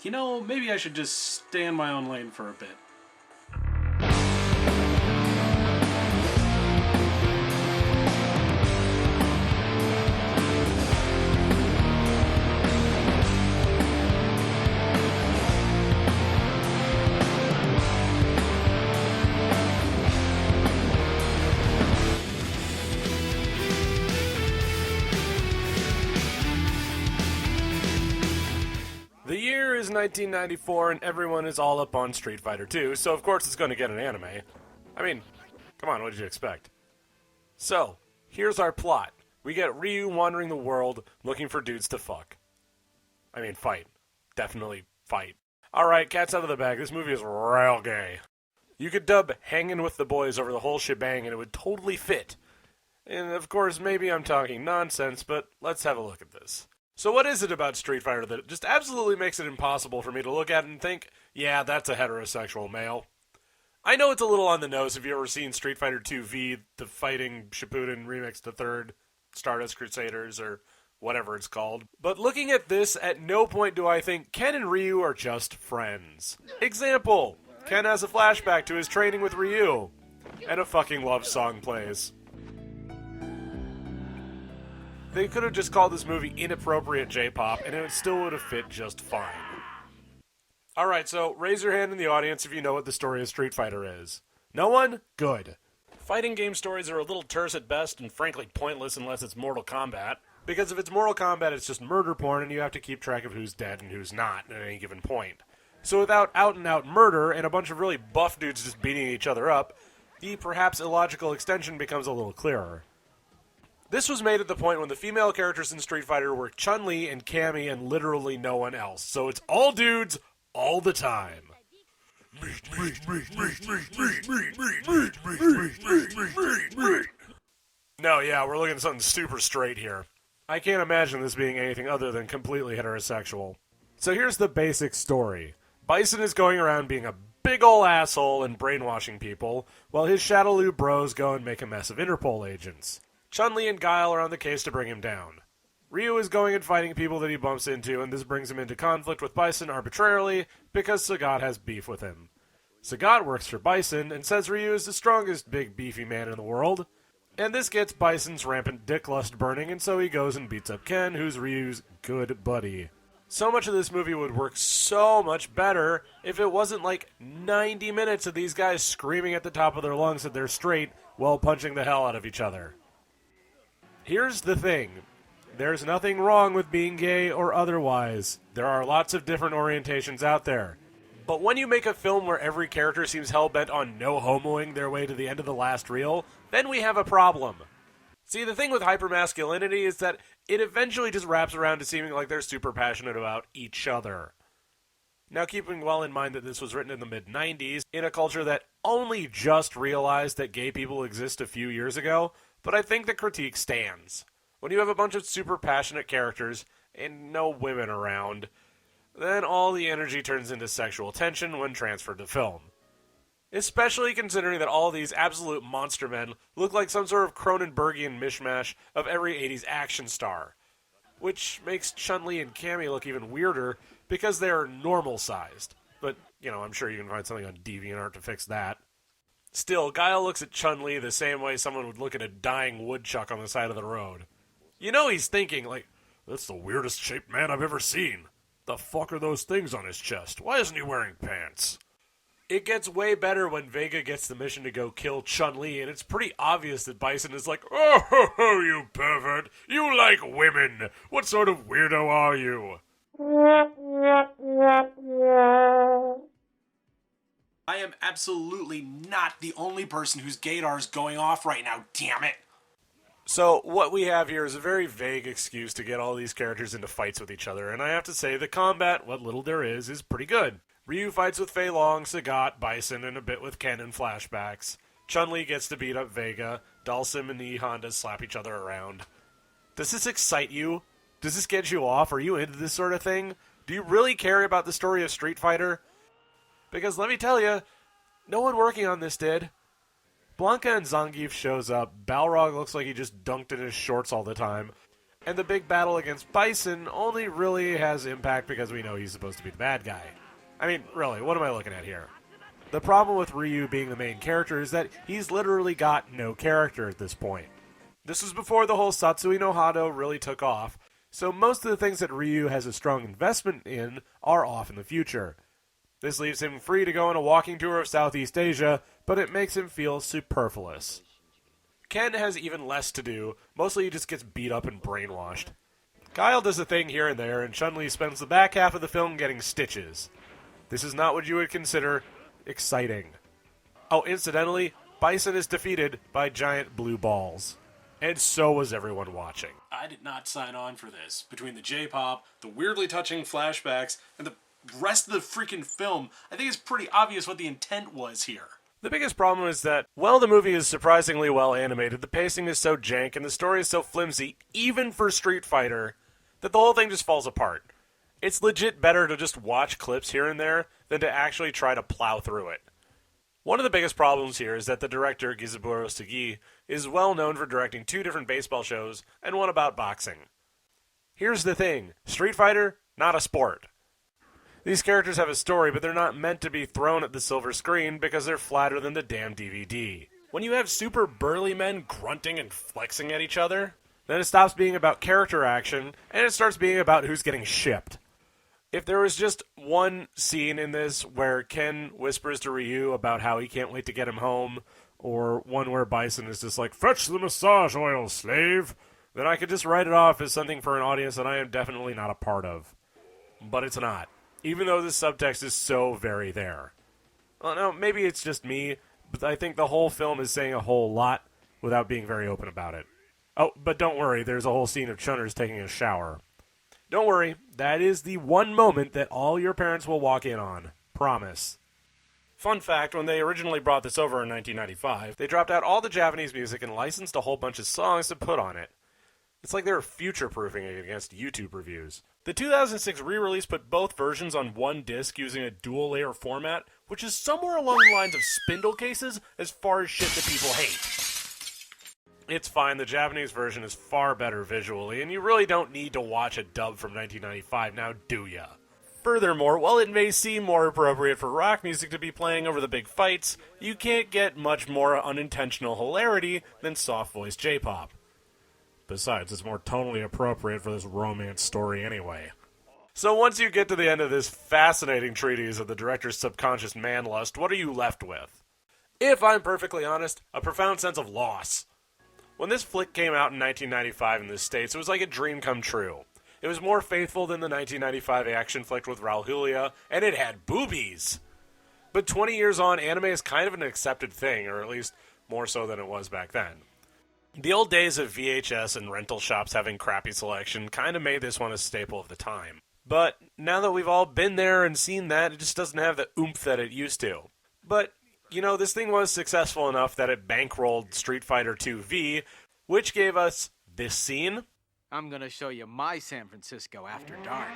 maybe I should just stay in my own lane for a bit. The year is 1994 and everyone is all up on Street Fighter 2, so of course it's going to get an anime. I mean, come on, what did you expect? So, here's our plot. We get Ryu wandering the world looking for dudes to fuck. I mean, fight. Definitely fight. Alright, cat's out of the bag. This movie is real gay. You could dub Hangin' with the Boys over the whole shebang and it would totally fit. And of course, maybe I'm talking nonsense, but let's have a look at this. So what is it about Street Fighter that just absolutely makes it impossible for me to look at and think, yeah, that's a heterosexual male? I know it's a little on the nose if you've ever seen Street Fighter 2 V, the Fighting Shippuden Remix to Third, Stardust Crusaders, or whatever it's called. But looking at this, at no point do I think Ken and Ryu are just friends. Example, Ken has a flashback to his training with Ryu, and a fucking love song plays. They could have just called this movie Inappropriate J-Pop, and it still would have fit just fine. Alright, so raise your hand in the audience if you know what the story of Street Fighter is. No one? Good. Fighting game stories are a little terse at best, and frankly pointless unless it's Mortal Kombat. Because if it's Mortal Kombat, it's just murder porn, and you have to keep track of who's dead and who's not at any given point. So without out-and-out murder, and a bunch of really buff dudes just beating each other up, the perhaps illogical extension becomes a little clearer. This was made at the point when the female characters in Street Fighter were Chun-Li and Cammy and literally no one else. So it's all dudes, all the time. No, yeah, we're looking at something super straight here. I can't imagine this being anything other than completely heterosexual. So here's the basic story. Bison is going around being a big ol' asshole and brainwashing people, while his Shadowloo bros go and make a mess of Interpol agents. Chun-Li and Guile are on the case to bring him down. Ryu is going and fighting people that he bumps into, and this brings him into conflict with Bison arbitrarily because Sagat has beef with him. Sagat works for Bison and says Ryu is the strongest big beefy man in the world, and this gets Bison's rampant dick lust burning, and so he goes and beats up Ken, who's Ryu's good buddy. So much of this movie would work so much better if it wasn't like 90 minutes of these guys screaming at the top of their lungs that they're straight while punching the hell out of each other. Here's the thing. There's nothing wrong with being gay or otherwise. There are lots of different orientations out there. But when you make a film where every character seems hell-bent on no-homoing their way to the end of the last reel, then we have a problem. See, the thing with hypermasculinity is that it eventually just wraps around to seeming like they're super passionate about each other. Now, keeping well in mind that this was written in the mid-90s, in a culture that only just realized that gay people exist a few years ago, but I think the critique stands. When you have a bunch of super passionate characters and no women around, then all the energy turns into sexual tension when transferred to film. Especially considering that all these absolute monster men look like some sort of Cronenbergian mishmash of every 80s action star. Which makes Chun-Li and Cammy look even weirder because they're normal-sized. But, I'm sure you can find something on DeviantArt to fix that. Still, Guile looks at Chun-Li the same way someone would look at a dying woodchuck on the side of the road. He's thinking, that's the weirdest shaped man I've ever seen. The fuck are those things on his chest? Why isn't he wearing pants? It gets way better when Vega gets the mission to go kill Chun-Li, and it's pretty obvious that Bison is like, "Oh, ho, ho, you pervert! You like women! What sort of weirdo are you?" I am absolutely not the only person whose gaydar is going off right now, damn it! So, what we have here is a very vague excuse to get all these characters into fights with each other, and I have to say the combat, what little there is pretty good. Ryu fights with Fei Long, Sagat, Bison, and a bit with Ken in flashbacks. Chun-Li gets to beat up Vega. Dalsim and E Honda slap each other around. Does this excite you? Does this get you off? Are you into this sort of thing? Do you really care about the story of Street Fighter? Because let me tell you, no one working on this did. Blanca and Zangief shows up. Balrog looks like he just dunked in his shorts all the time. And the big battle against Bison only really has impact because we know he's supposed to be the bad guy. I mean, really, what am I looking at here? The problem with Ryu being the main character is that he's literally got no character at this point. This was before the whole Satsui no Hado really took off, so most of the things that Ryu has a strong investment in are off in the future. This leaves him free to go on a walking tour of Southeast Asia, but it makes him feel superfluous. Ken has even less to do, mostly he just gets beat up and brainwashed. Guile does a thing here and there, and Chun-Li spends the back half of the film getting stitches. This is not what you would consider exciting. Oh, incidentally, Bison is defeated by giant blue balls. And so was everyone watching. I did not sign on for this. Between the J-pop, the weirdly touching flashbacks, and the rest of the freaking film, I think it's pretty obvious what the intent was here. The biggest problem is that, while the movie is surprisingly well animated, the pacing is so jank and the story is so flimsy, even for Street Fighter, that the whole thing just falls apart. It's legit better to just watch clips here and there than to actually try to plow through it. One of the biggest problems here is that the director, Gizaburo Sugi, is well known for directing 2 different baseball shows and one about boxing. Here's the thing, Street Fighter, not a sport. These characters have a story, but they're not meant to be thrown at the silver screen because they're flatter than the damn DVD. When you have super burly men grunting and flexing at each other, then it stops being about character action, and it starts being about who's getting shipped. If there was just one scene in this where Ken whispers to Ryu about how he can't wait to get him home, or one where Bison is just like, "Fetch the massage oil, slave," then I could just write it off as something for an audience that I am definitely not a part of. But it's not. Even though this subtext is so very there. Well, no, maybe it's just me, but I think the whole film is saying a whole lot without being very open about it. Oh, but don't worry, there's a whole scene of Chunners taking a shower. Don't worry, that is the one moment that all your parents will walk in on. Promise. Fun fact, when they originally brought this over in 1995, they dropped out all the Japanese music and licensed a whole bunch of songs to put on it. It's like they were future-proofing it against YouTube reviews. The 2006 re-release put both versions on one disc using a dual-layer format, which is somewhere along the lines of spindle cases as far as shit that people hate. It's fine, the Japanese version is far better visually, and you really don't need to watch a dub from 1995 now, do ya? Furthermore, while it may seem more appropriate for rock music to be playing over the big fights, you can't get much more unintentional hilarity than soft-voiced J-pop. Besides, it's more tonally appropriate for this romance story anyway. So once you get to the end of this fascinating treatise of the director's subconscious man-lust, what are you left with? If I'm perfectly honest, a profound sense of loss. When this flick came out in 1995 in the States, it was like a dream come true. It was more faithful than the 1995 action flick with Raul Julia, and it had boobies. But 20 years on, anime is kind of an accepted thing, or at least more so than it was back then. The old days of VHS and rental shops having crappy selection kind of made this one a staple of the time. But now that we've all been there and seen that, it just doesn't have the oomph that it used to. But, you know, this thing was successful enough that it bankrolled Street Fighter II V, which gave us this scene. I'm gonna show you my San Francisco after dark.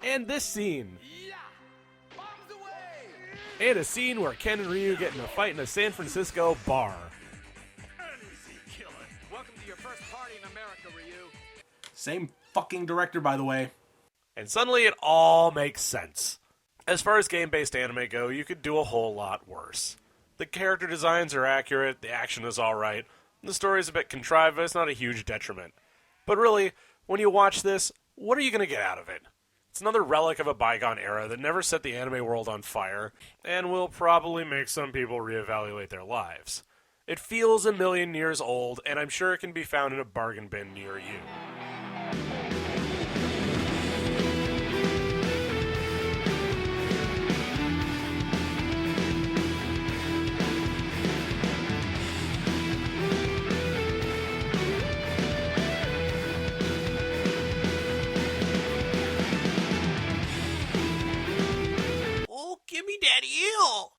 And this scene. And a scene where Ken and Ryu get in a fight in a San Francisco bar. Welcome to your first party in America, Ryu. Same fucking director, by the way. And suddenly it all makes sense. As far as game-based anime go, you could do a whole lot worse. The character designs are accurate, the action is alright, the story is a bit contrived, but it's not a huge detriment. But really, when you watch this, what are you going to get out of it? It's another relic of a bygone era that never set the anime world on fire, and will probably make some people reevaluate their lives. It feels a million years old, and I'm sure it can be found in a bargain bin near you. Oh, give me that eel!